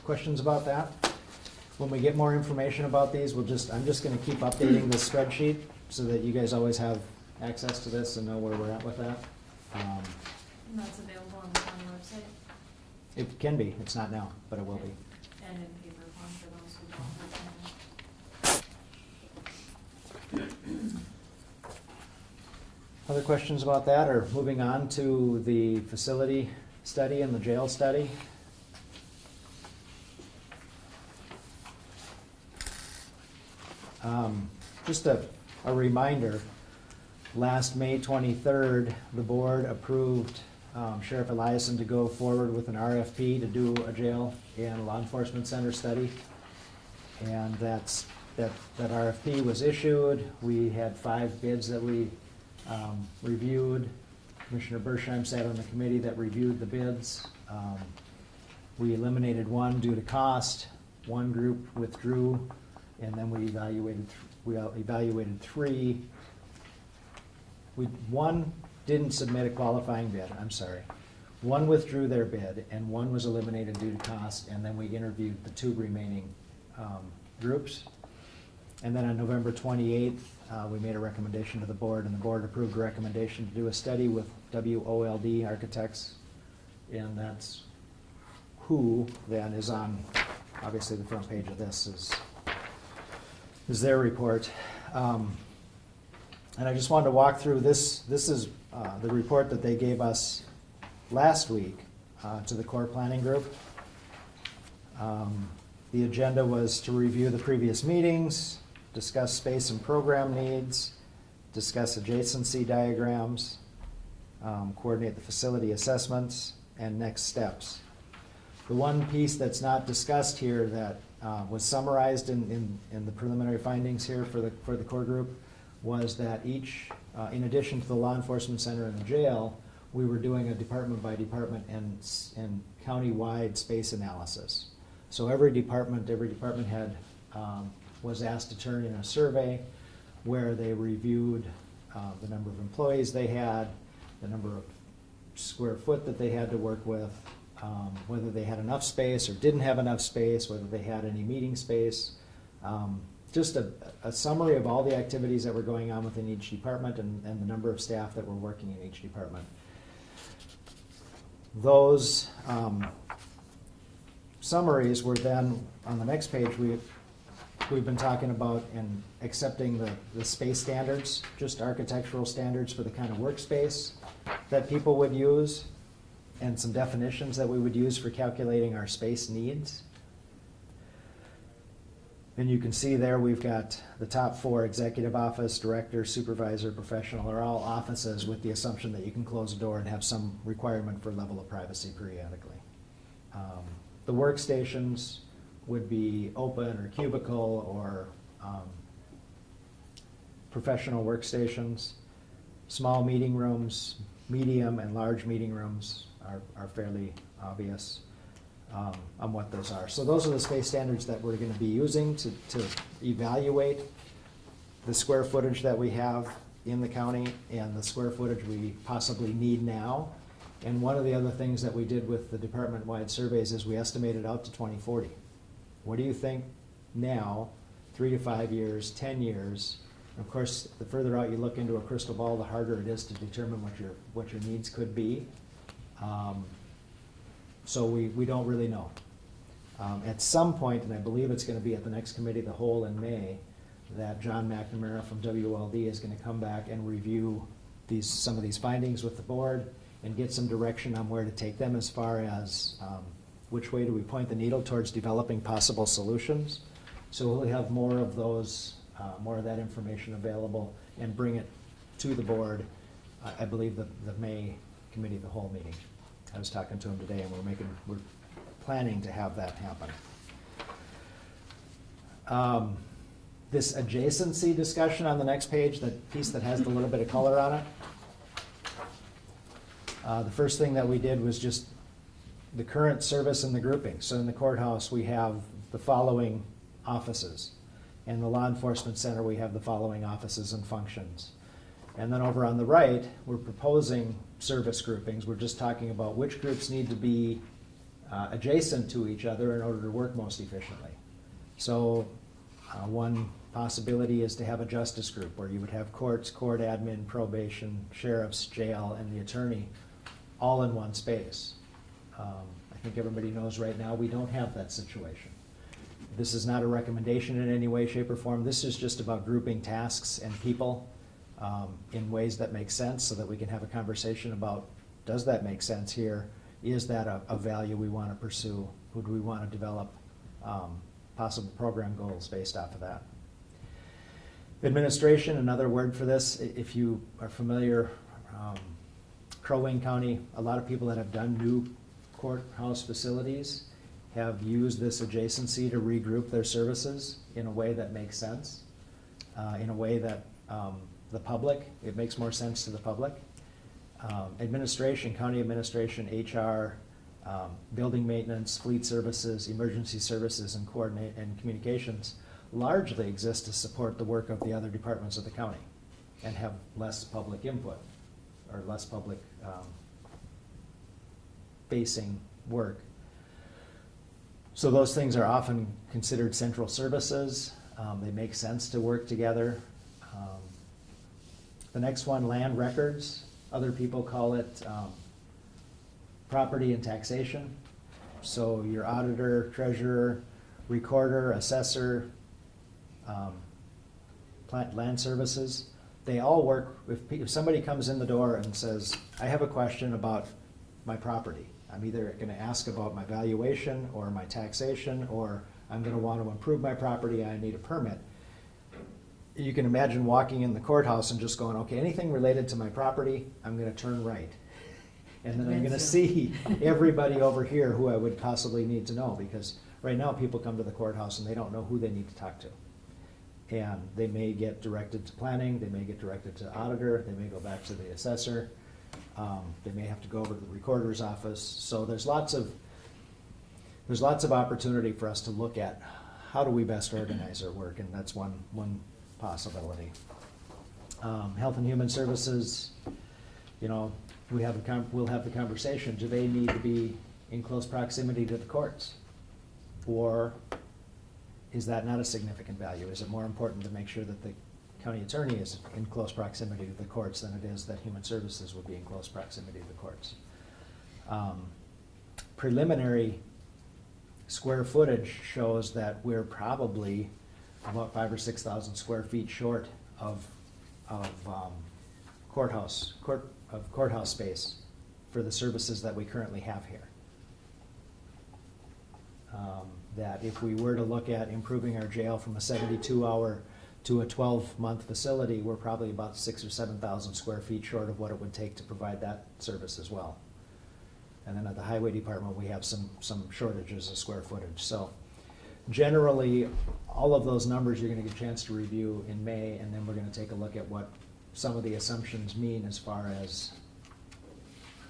S3: Questions about that? When we get more information about these, I'm just gonna keep updating this spreadsheet so that you guys always have access to this and know where we're at with that.
S8: And that's available on the county website
S3: It can be, it's not now, but it will be.
S8: and in paper form for those who don't have that.
S3: Other questions about that, or moving on to the facility study and the jail study? Just a reminder, last May 23rd, the board approved Sheriff Eliason to go forward with an RFP to do a jail and law enforcement center study. And that RFP was issued. We had 5 bids that we reviewed. Commissioner Bershheim sat on the committee that reviewed the bids. We eliminated 1 due to cost. 1 group withdrew, and then we evaluated 3. One didn't submit a qualifying bid, I'm sorry. 1 withdrew their bid, and 1 was eliminated due to cost, and then we interviewed the 2 remaining groups. And then on November 28th, we made a recommendation to the board, and the board approved a recommendation to do a study with WOLD Architects. And that's who then is on, obviously the front page of this is their report. And I just wanted to walk through this. This is the report that they gave us last week to the core planning group. The agenda was to review the previous meetings, discuss space and program needs, discuss adjacency diagrams, coordinate the facility assessments, and next steps. The one piece that's not discussed here that was summarized in the preliminary findings here for the core group was that each, in addition to the law enforcement center and the jail, we were doing a department by department and county-wide space analysis. So every department head was asked to turn in a survey where they reviewed the number of employees they had, the number of square foot that they had to work with, whether they had enough space or didn't have enough space, whether they had any meeting space. Just a summary of all the activities that were going on within each department and the number of staff that were working in each department. Those summaries were then, on the next page, we've been talking about and accepting the space standards, just architectural standards for the kind of workspace that people would use, and some definitions that we would use for calculating our space needs. And you can see there we've got the top 4: executive office, director, supervisor, professional, are all offices with the assumption that you can close a door and have some requirement for level of privacy periodically. The workstations would be open or cubicle or professional workstations. Small meeting rooms, medium and large meeting rooms are fairly obvious on what those are. So those are the space standards that we're going to be using to evaluate the square footage that we have in the county and the square footage we possibly need now. And one of the other things that we did with the department-wide surveys is we estimated out to 2040. What do you think now, 3 to 5 years, 10 years. And of course, the further out you look into a crystal ball, the harder it is to determine what your needs could be. So we don't really know. At some point, and I believe it's going to be at the next committee of the whole in May, that John McNamara from WLD is going to come back and review some of these findings with the board and get some direction on where to take them as far as which way do we point the needle towards developing possible solutions. So we'll have more of those, more of that information available and bring it to the board, I believe the May committee of the whole meeting. I was talking to him today and we're planning to have that happen. This adjacency discussion on the next page, that piece that has the little bit of color on it. The first thing that we did was just the current service and the grouping. So in the courthouse, we have the following offices. In the law enforcement center, we have the following offices and functions. And then over on the right, we're proposing service groupings. We're just talking about which groups need to be adjacent to each other in order to work most efficiently. So one possibility is to have a justice group where you would have courts, court admin, probation, sheriff's, jail, and the attorney all in one space. I think everybody knows right now we don't have that situation. This is not a recommendation in any way, shape, or form. This is just about grouping tasks and people in ways that make sense so that we can have a conversation about, does that make sense here? Is that a value we want to pursue? Who do we want to develop possible program goals based off of that? Administration, another word for this, if you are familiar, Crow Wing County, a lot of people that have done new courthouse facilities have used this adjacency to regroup their services in a way that makes sense, in a way that the public, it makes more sense to the public. Administration, county administration, HR, building maintenance, fleet services, emergency services, and coordinate and communications largely exist to support the work of the other departments of the county and have less public input or less public facing work. So those things are often considered central services. They make sense to work together. The next one, land records. Other people call it property and taxation. So your auditor, treasurer, recorder, assessor, land services, they all work. If somebody comes in the door and says, I have a question about my property, I'm either going to ask about my valuation or my taxation, or I'm going to want to improve my property, I need a permit. You can imagine walking in the courthouse and just going, okay, anything related to my property, I'm going to turn right. And then I'm going to see everybody over here who I would possibly need to know, because right now people come to the courthouse and they don't know who they need to talk to. And they may get directed to planning, they may get directed to auditor, they may go back to the assessor, they may have to go over to the recorder's office. So there's lots of opportunity for us to look at how do we best organize our work, and that's one possibility. Health and Human Services, we'll have the conversation. Do they need to be in close proximity to the courts? Or is that not a significant value? Is it more important to make sure that the county attorney is in close proximity to the courts than it is that Human Services would be in close proximity to the courts? Preliminary square footage shows that we're probably about 5,000 or 6,000 square feet short of courthouse space for the services that we currently have here. That if we were to look at improving our jail from a 72-hour to a 12-month facility, we're probably about 6,000 or 7,000 square feet short of what it would take to provide that service as well. And then at the highway department, we have some shortages of square footage. So generally, all of those numbers you're going to get a chance to review in May, and then we're going to take a look at what some of the assumptions mean as far as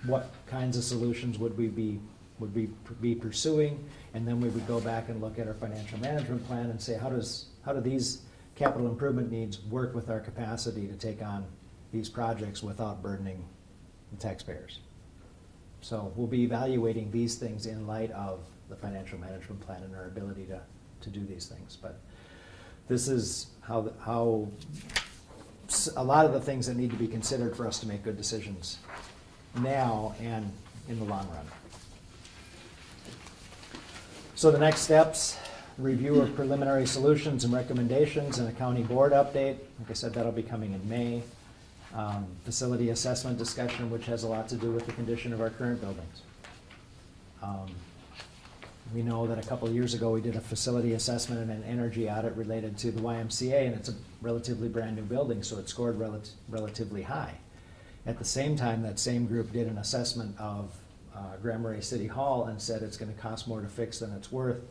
S3: what kinds of solutions would we be pursuing, and then we would go back and look at our financial management plan and say, how do these capital improvement needs work with our capacity to take on these projects without burdening the taxpayers? So we'll be evaluating these things in light of the financial management plan and our ability to do these things. But this is how a lot of the things that need to be considered for us to make good decisions now and in the long run. So the next steps, review of preliminary solutions and recommendations and a county board update. Like I said, that'll be coming in May. Facility assessment discussion, which has a lot to do with the condition of our current buildings. We know that a couple of years ago, we did a facility assessment and an energy audit related to the YMCA, and it's a relatively brand-new building, so it scored relatively high. At the same time, that same group did an assessment of Grand Marais City Hall and said it's gonna cost more to fix than it's worth.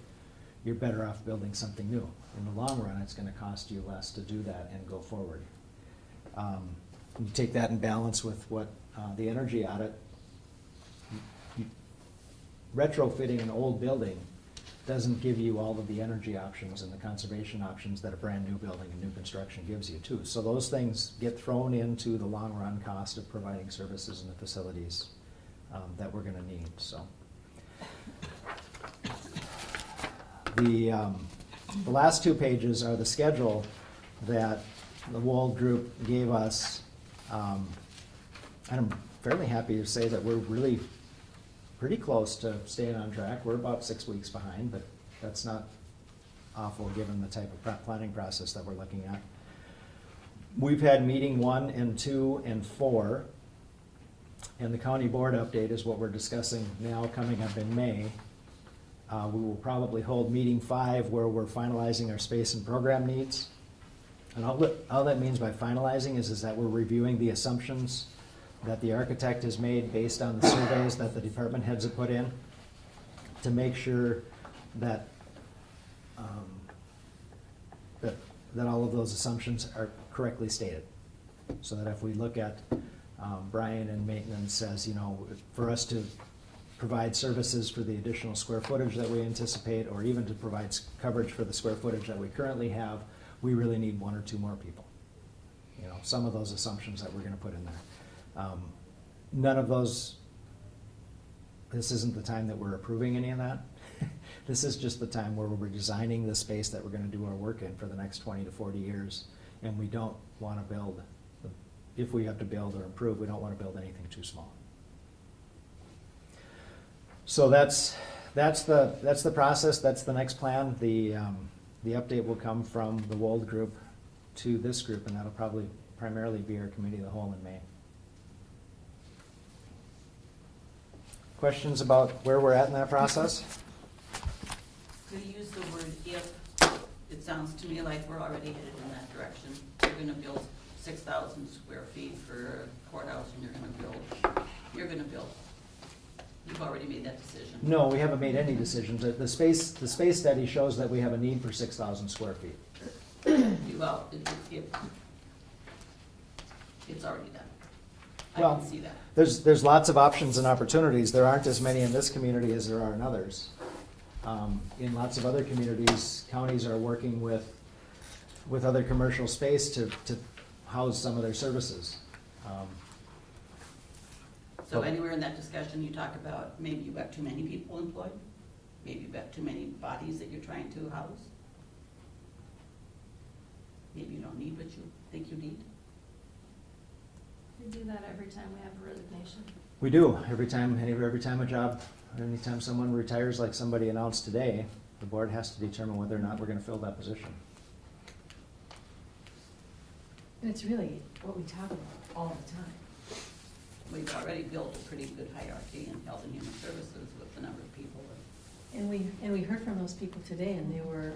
S3: You're better off building something new. In the long run, it's gonna cost you less to do that and go forward. You take that in balance with what the energy audit, retrofitting an old building doesn't give you all of the energy options and the conservation options that a brand new building and new construction gives you too. So those things get thrown into the long run cost of providing services in the facilities that we're gonna need, so. The last two pages are the schedule that the Wold Group gave us. And I'm fairly happy to say that we're really pretty close to staying on track. We're about 6 weeks behind, but that's not awful given the type of planning process that we're looking at. We've had meeting 1 and 2 and 4, and the county board update is what we're discussing now coming up in May. We will probably hold meeting 5 where we're finalizing our space and program needs. And all that means by finalizing is that we're reviewing the assumptions that the architect has made based on the surveys that the department heads have put in to make sure that that all of those assumptions are correctly stated. So that if we look at Brian and maintenance says, you know, for us to provide services for the additional square footage that we anticipate, or even to provide coverage for the square footage that we currently have, we really need 1 or 2 more people. You know, some of those assumptions that we're gonna put in there. None of those, this isn't the time that we're approving any of that. This is just the time where we're designing the space that we're gonna do our work in for the next 20 to 40 years. And we don't wanna build, if we have to build or improve, we don't wanna build anything too small. So that's the process, that's the next plan. The update will come from the Wold Group to this group, and that'll probably primarily be our committee of the whole in May. Questions about where we're at in that process?
S2: Could you use the word if? It sounds to me like we're already headed in that direction. You're gonna build 6,000 square feet for a courthouse, and you're gonna build. You've already made that decision.
S3: No, we haven't made any decisions. The space study shows that we have a need for 6,000 square feet.
S2: Well, it's already done. I
S3: Well,
S2: can see that.
S3: There's lots of options and opportunities. There aren't as many in this community as there are in others. In lots of other communities, counties are working with other commercial space to house some of their services.
S2: So anywhere in that discussion, you talk about maybe you've got too many people employed? Maybe you've got too many bodies that you're trying to house? Maybe you don't need what you think you need?
S8: We do that every time we have a resignation.
S3: We do, every time a job, anytime someone retires like somebody announced today, the board has to determine whether or not we're gonna fill that position.
S6: And it's really what we talk about all the time.
S2: We've already built a pretty good hierarchy in health and human services with the number of people.
S6: And we heard from those people today, and they were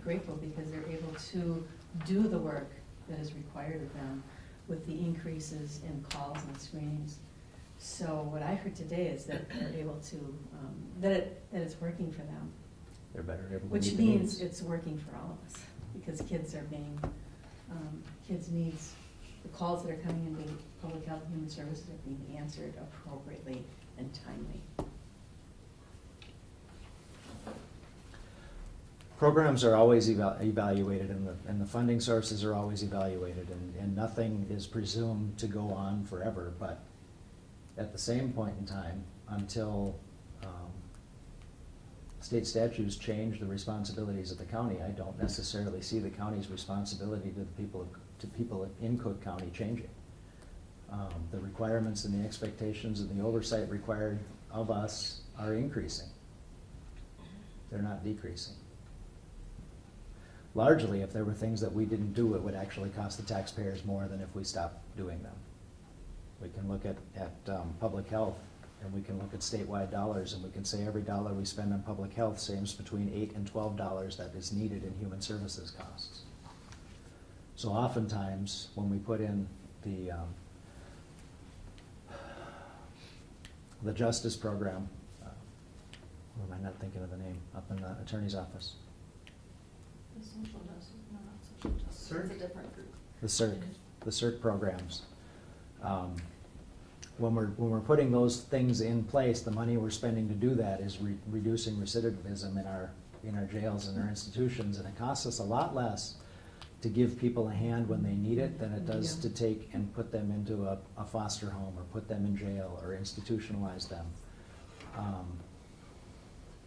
S6: grateful because they're able to do the work that is required of them with the increases in calls and screenings. So what I heard today is that they're able to, that it's working for them.
S3: They're better able to
S6: Which
S3: meet the
S6: means
S3: needs.
S6: it's working for all of us, because kids are being, kids' needs, the calls that are coming into public health and human services are being answered appropriately and timely.
S3: Programs are always evaluated, and the funding sources are always evaluated, and nothing is presumed to go on forever, but at the same point in time, until state statutes change the responsibilities of the county, I don't necessarily see the county's responsibility to the people in Cook County changing. The requirements and the expectations and the oversight required of us are increasing. They're not decreasing. Largely, if there were things that we didn't do, it would actually cost the taxpayers more than if we stopped doing them. We can look at public health, and we can look at statewide dollars, and we can say every dollar we spend on public health saves between $8 and $12 that is needed in human services costs. So oftentimes, when we put in the justice program, what am I not thinking of the name, up in the attorney's office?
S8: The social justice, no, not social justice, it's a different group.
S3: The CERT programs. When we're putting those things in place, the money we're spending to do that is reducing recidivism in our jails and our institutions, and it costs us a lot less to give people a hand when they need it than it does to take and put them into a foster home or put them in jail or institutionalize them.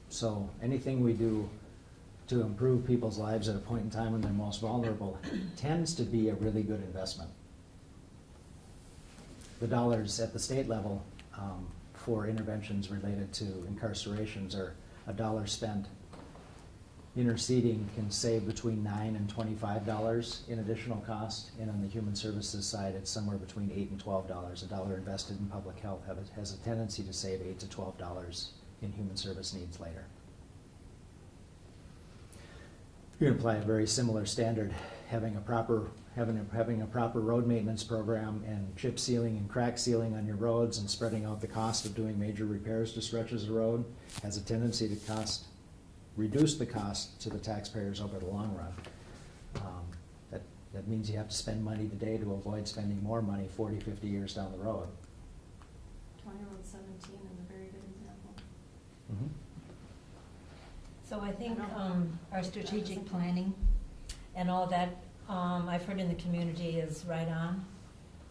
S3: So anything we do to improve people's lives at a point in time when they're most vulnerable tends to be a really good investment. The dollars at the state level for interventions related to incarcerations are $1 spent interceding can save between $9 and $25 in additional cost, and on the human services side, it's somewhere between $8 and $12. $1 invested in public health has a tendency to save $8 to $12 in human service needs later. You can apply a very similar standard, having a proper road maintenance program and chip sealing and crack sealing on your roads and spreading out the cost of doing major repairs to stretches of road has a tendency to reduce the cost to the taxpayers over the long run. That means you have to spend money today to avoid spending more money 40, 50 years down the road.
S8: 20 Road 17 is a very good example.
S3: Mm-hmm.
S1: So I think our strategic planning and all that, I've heard in the community is right on.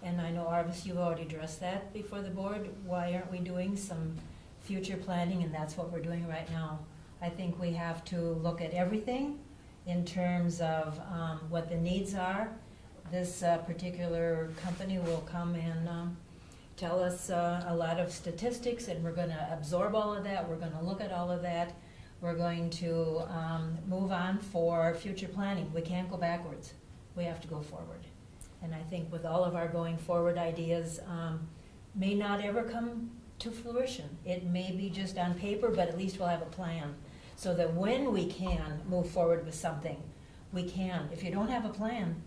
S1: And I know, Arvis, you've already addressed that before the board. Why aren't we doing some future planning? And that's what we're doing right now. I think we have to look at everything in terms of what the needs are. This particular company will come and tell us a lot of statistics, and we're going to absorb all of that. We're going to look at all of that. We're going to move on for future planning. We can't go backwards. We have to go forward. And I think with all of our going forward ideas, may not ever come to fruition. It may be just on paper, but at least we'll have a plan. So that when we can move forward with something, we can. If you don't have a plan,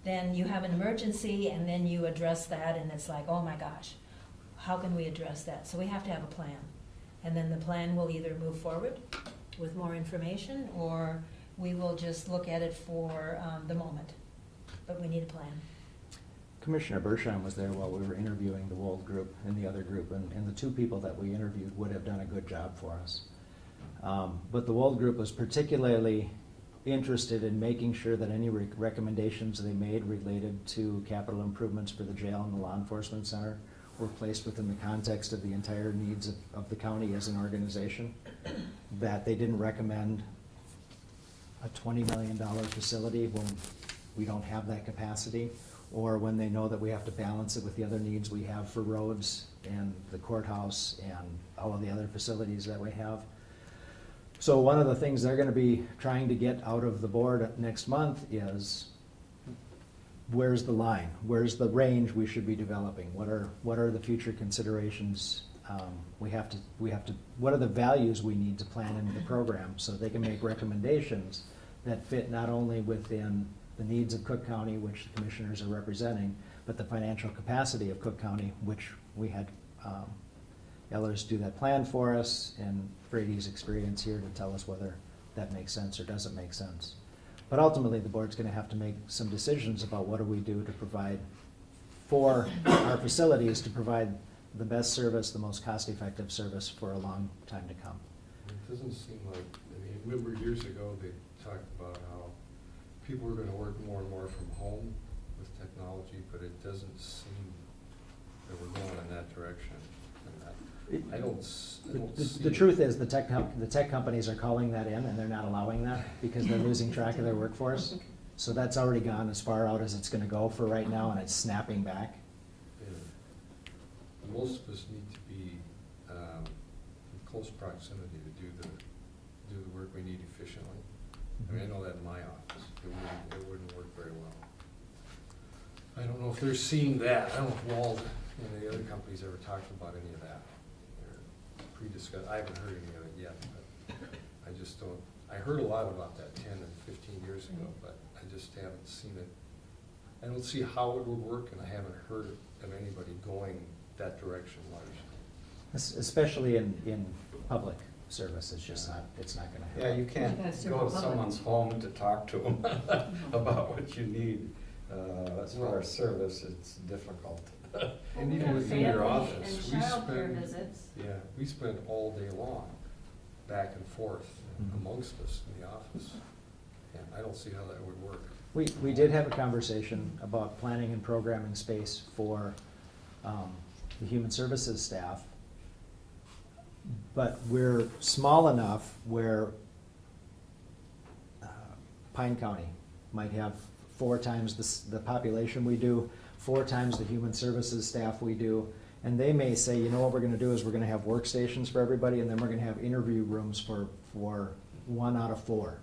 S1: then you have an emergency and then you address that and it's like, oh my gosh, how can we address that? So we have to have a plan. And then the plan will either move forward with more information or we will just look at it for the moment. But we need a plan.
S3: Commissioner Bershon was there while we were interviewing the Wold group and the other group, and the two people that we interviewed would have done a good job for us. But the Wold group was particularly interested in making sure that any recommendations they made related to capital improvements for the jail and the law enforcement center were placed within the context of the entire needs of the county as an organization. That they didn't recommend a $20 million facility when we don't have that capacity, or when they know that we have to balance it with the other needs we have for roads and the courthouse and all of the other facilities that we have. So one of the things they're going to be trying to get out of the board next month is, where's the line? Where's the range we should be developing? What are the future considerations? What are the values we need to plan into the program so they can make recommendations that fit not only within the needs of Cook County, which the commissioners are representing, but the financial capacity of Cook County, which we had Ellers do that plan for us, and Brady's experience here to tell us whether that makes sense or doesn't make sense. But ultimately, the board's going to have to make some decisions about what do we do to provide for our facilities to provide the best service, the most cost-effective service for a long time to come.
S10: It doesn't seem like, remember years ago they talked about how people were going to work more and more from home with technology, but it doesn't seem that we're going in that direction. And I don't see.
S3: The truth is, the tech companies are calling that in, and they're not allowing that because they're losing track of their workforce. So that's already gone as far out as it's gonna go for right now, and it's snapping back.
S10: Yeah. Most of us need to be in close proximity to do the work we need efficiently. I mean, I know that in my office, it wouldn't work very well. I don't know if they're seeing that. I don't know if Wald and the other companies ever talked about any of that. They're pre-discussed. I haven't heard any of it yet, but I just don't. I heard a lot about that 10 and 15 years ago, but I just haven't seen it. I don't see how it would work, and I haven't heard of anybody going that direction largely.
S3: Especially in public service, it's just not, it's not gonna happen.
S11: Yeah, you can't
S6: That's
S11: go to
S6: public.
S11: someone's home to talk to them about what you need. As far as service, it's difficult.
S10: And
S8: We
S10: even
S8: have
S10: within your
S8: family
S10: office,
S8: and childcare visits.
S10: Yeah, we spend all day long back and forth
S3: Mhm.
S10: amongst us in the office. And I don't see how that would work.
S3: We did have a conversation about planning and programming space for the human services staff. But we're small enough where Pine County might have 4 times the population we do, 4 times the human services staff we do. And they may say, you know what we're gonna do is we're gonna have workstations for everybody, and then we're gonna have interview rooms for 1 out of 4.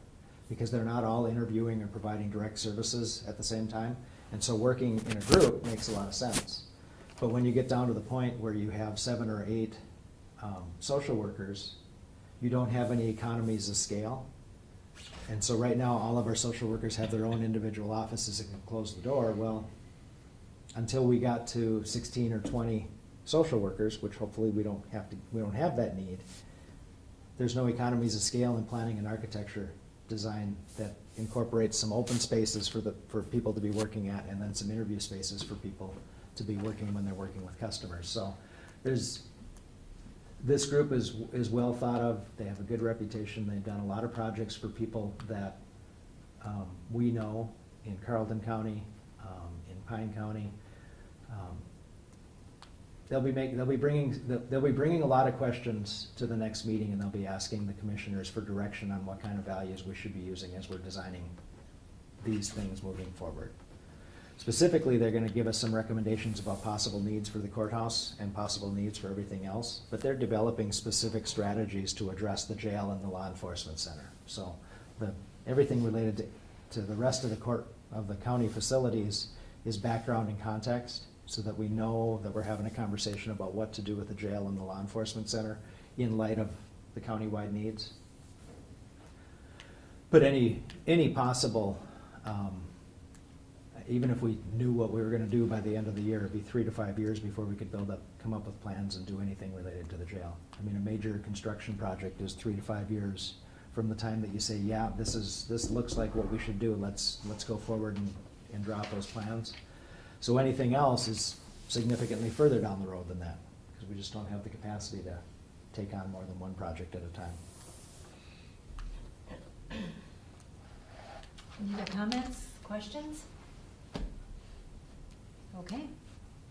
S3: Because they're not all interviewing or providing direct services at the same time. And so working in a group makes a lot of sense. But when you get down to the point where you have 7 or 8 social workers, you don't have any economies of scale. And so right now, all of our social workers have their own individual offices and can close the door. Well, until we got to 16 or 20 social workers, which hopefully we don't have that need, there's no economies of scale in planning and architecture design that incorporates some open spaces for people to be working at, and then some interview spaces for people to be working when they're working with customers. So this group is well thought of. They have a good reputation. They've done a lot of projects for people that we know in Carlton County, in Pine County. They'll be bringing a lot of questions to the next meeting, and they'll be asking the commissioners for direction on what kind of values we should be using as we're designing these things moving forward. Specifically, they're gonna give us some recommendations about possible needs for the courthouse and possible needs for everything else, but they're developing specific strategies to address the jail and the law enforcement center. So everything related to the rest of the county facilities is background and context, so that we know that we're having a conversation about what to do with the jail and the law enforcement center in light of the countywide needs. But any possible, even if we knew what we were gonna do by the end of the year, it'd be 3 to 5 years before we could come up with plans and do anything related to the jail. I mean, a major construction project is 3 to 5 years from the time that you say, yeah, this looks like what we should do, let's go forward and drop those plans. So anything else is significantly further down the road than that, because we just don't have the capacity to take on more than one project at a time.
S1: Any other comments, questions? Okay,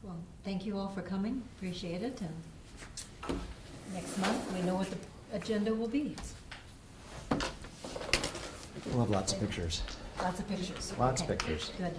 S1: well, thank you all for coming, appreciate it, and next month, we know what the agenda will be.
S3: We'll have lots of pictures.
S1: Lots of pictures.
S3: Lots of
S1: Okay,
S3: pictures.
S1: Good.